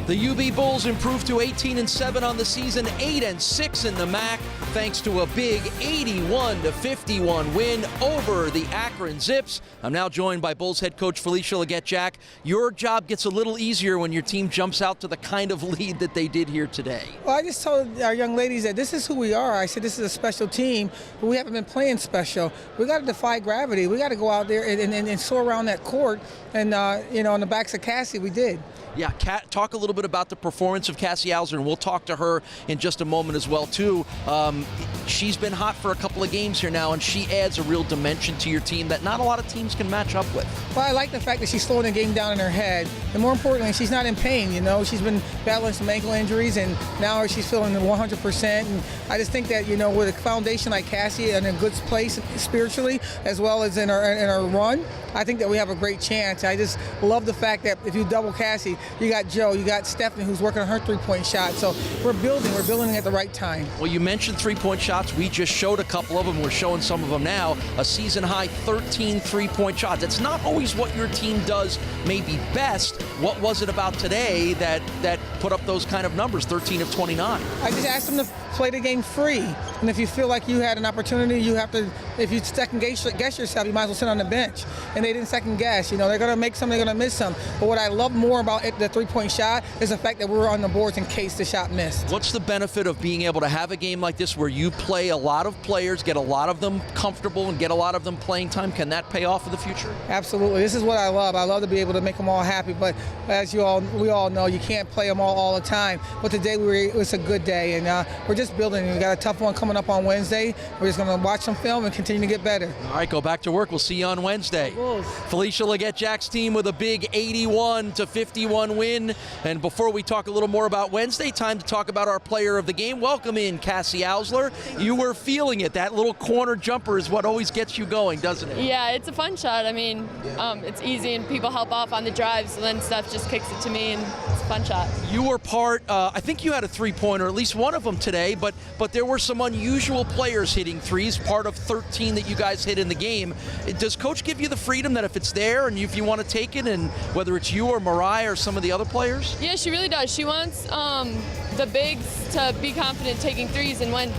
The UB Bulls improved to 18-7 on the season, 8-6 in the MAC, thanks to a big 81-51 win over the Akron Zips. I'm now joined by Bulls head coach Felicia. Jack, your job gets a little easier when your team jumps out to the kind of lead that they did here today. Well, I just told our young ladies that this is who we are. I said this is a special team, but we haven't been playing special. We got to defy gravity. We got to go out there and soar around that court. And on the backs of Cassie, we did. Yeah, talk a little bit about the performance of Cassie Eller, and we'll talk to her in just a moment as well, too. She's been hot for a couple of games here now, and she adds a real dimension to your team that not a lot of teams can match up with. Well, I like the fact that she's slowing the game down in her head, and more importantly, she's not in pain. She's been battling some ankle injuries, and now she's feeling 100%. And I just think that with a foundation like Cassie in a good place spiritually, as well as in our run, I think that we have a great chance. I just love the fact that if you double Cassie, you got Joe, you got Stephanie, who's working on her three-point shot. So we're building at the right time. Well, you mentioned three-point shots. We just showed a couple of them. We're showing some of them now. A season-high 13 three-point shots. It's not always what your team does maybe best. What was it about today that put up those kind of numbers, 13 of 29? I just asked them to play the game free. And if you feel like you had an opportunity, you have to, if you second guess yourself, you might as well sit on the bench. And they didn't second guess. They're going to make some, they're going to miss some. But what I love more about the three-point shot is the fact that we were on the boards in case the shot missed. What's the benefit of being able to have a game like this where you play a lot of players, get a lot of them comfortable, and get a lot of them playing time? Can that pay off in the future? Absolutely. This is what I love. I love to be able to make them all happy. But as we all know, you can't play them all the time. But today it was a good day, and we're just building. We got a tough one coming up on Wednesday. We're just going to watch some film and continue to get better. All right, go back to work. We'll see you on Wednesday. Felicia Jack's team with a big 81-51 win. And before we talk a little more about Wednesday, time to talk about our player of the game. Welcome in, Cassie Eller. You were feeling it. That little corner jumper is what always gets you going, doesn't it? Yeah, it's a fun shot. I mean, it's easy and people help off on the drive, so then Steph just kicks it to me and it's a fun shot. You were part, I think you had a three-pointer, at least one of them today, but there were some unusual players hitting threes, part of 13 that you guys hit in the game. Does Coach give you the freedom that if it's there and if you want to take it, and whether it's you or Mariah or some of the other players? Yeah, she really does. She wants the bigs to be confident taking threes, and when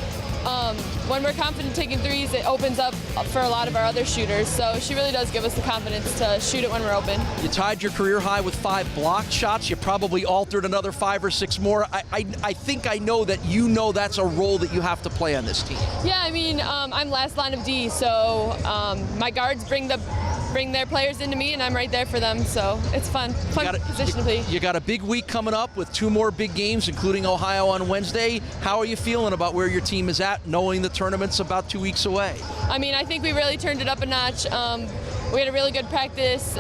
we're confident taking threes, it opens up for a lot of our other shooters. So she really does give us the confidence to shoot it when we're open. You tied your career high with 5 blocked shots. You probably altered another 5 or 6 more. I think I know that that's a role that you have to play on this team. Yeah, I mean, I'm last line of D, so my guards bring their players into me, and I'm right there for them, so it's fun position to play. You got a big week coming up with 2 more big games, including Ohio on Wednesday. How are you feeling about where your team is at, knowing the tournament's about 2 weeks away? I mean, I think we really turned it up a notch. We had a really good practice.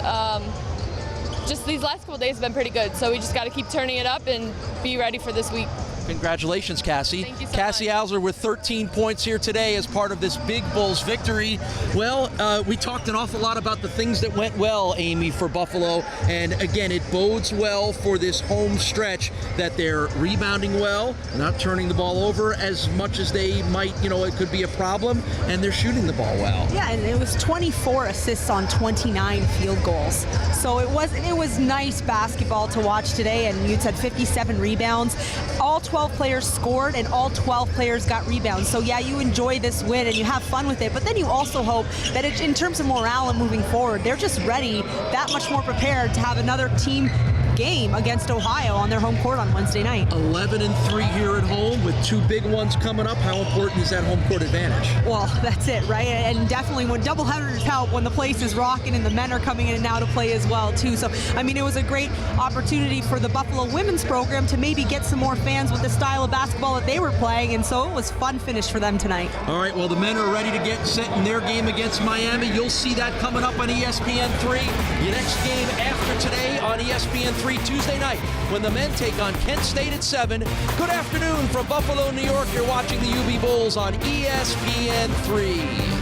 Just these last couple days have been pretty good, so we just got to keep turning it up and be ready for this week. Congratulations, Cassie. Thank you so Cassie much. Eller with 13 points here today as part of this big Bulls victory. Well, we talked an awful lot about the things that went well, Amy, for Buffalo. And again, it bodes well for this home stretch that they're rebounding well, not turning the ball over as much as they might, it could be a problem, and they're shooting the ball well. Yeah, and it was 24 assists on 29 field goals. So it was nice basketball to watch today, and you'd said 57 rebounds. All 12 players scored and all 12 players got rebounds. So yeah, you enjoy this win and you have fun with it, but then you also hope that in terms of morale and moving forward, they're just ready, that much more prepared to have another team game against Ohio on their home court on Wednesday night. 11-3 here at home with 2 big ones coming up. How important is that home court advantage? Well, that's it, right? And definitely when doubleheaders help, when the place is rocking and the men are coming in and out to play as well, too. So, I mean, it was a great opportunity for the Buffalo women's program to maybe get some more fans with the style of basketball that they were playing, and so it was fun finish for them tonight. All right, well, the men are ready to get set in their game against Miami. You'll see that coming up on ESPN3. Your next game after today on ESPN3 Tuesday night when the men take on Kent State at 7. Good afternoon from Buffalo, New York. You're watching the UB Bulls on ESPN3.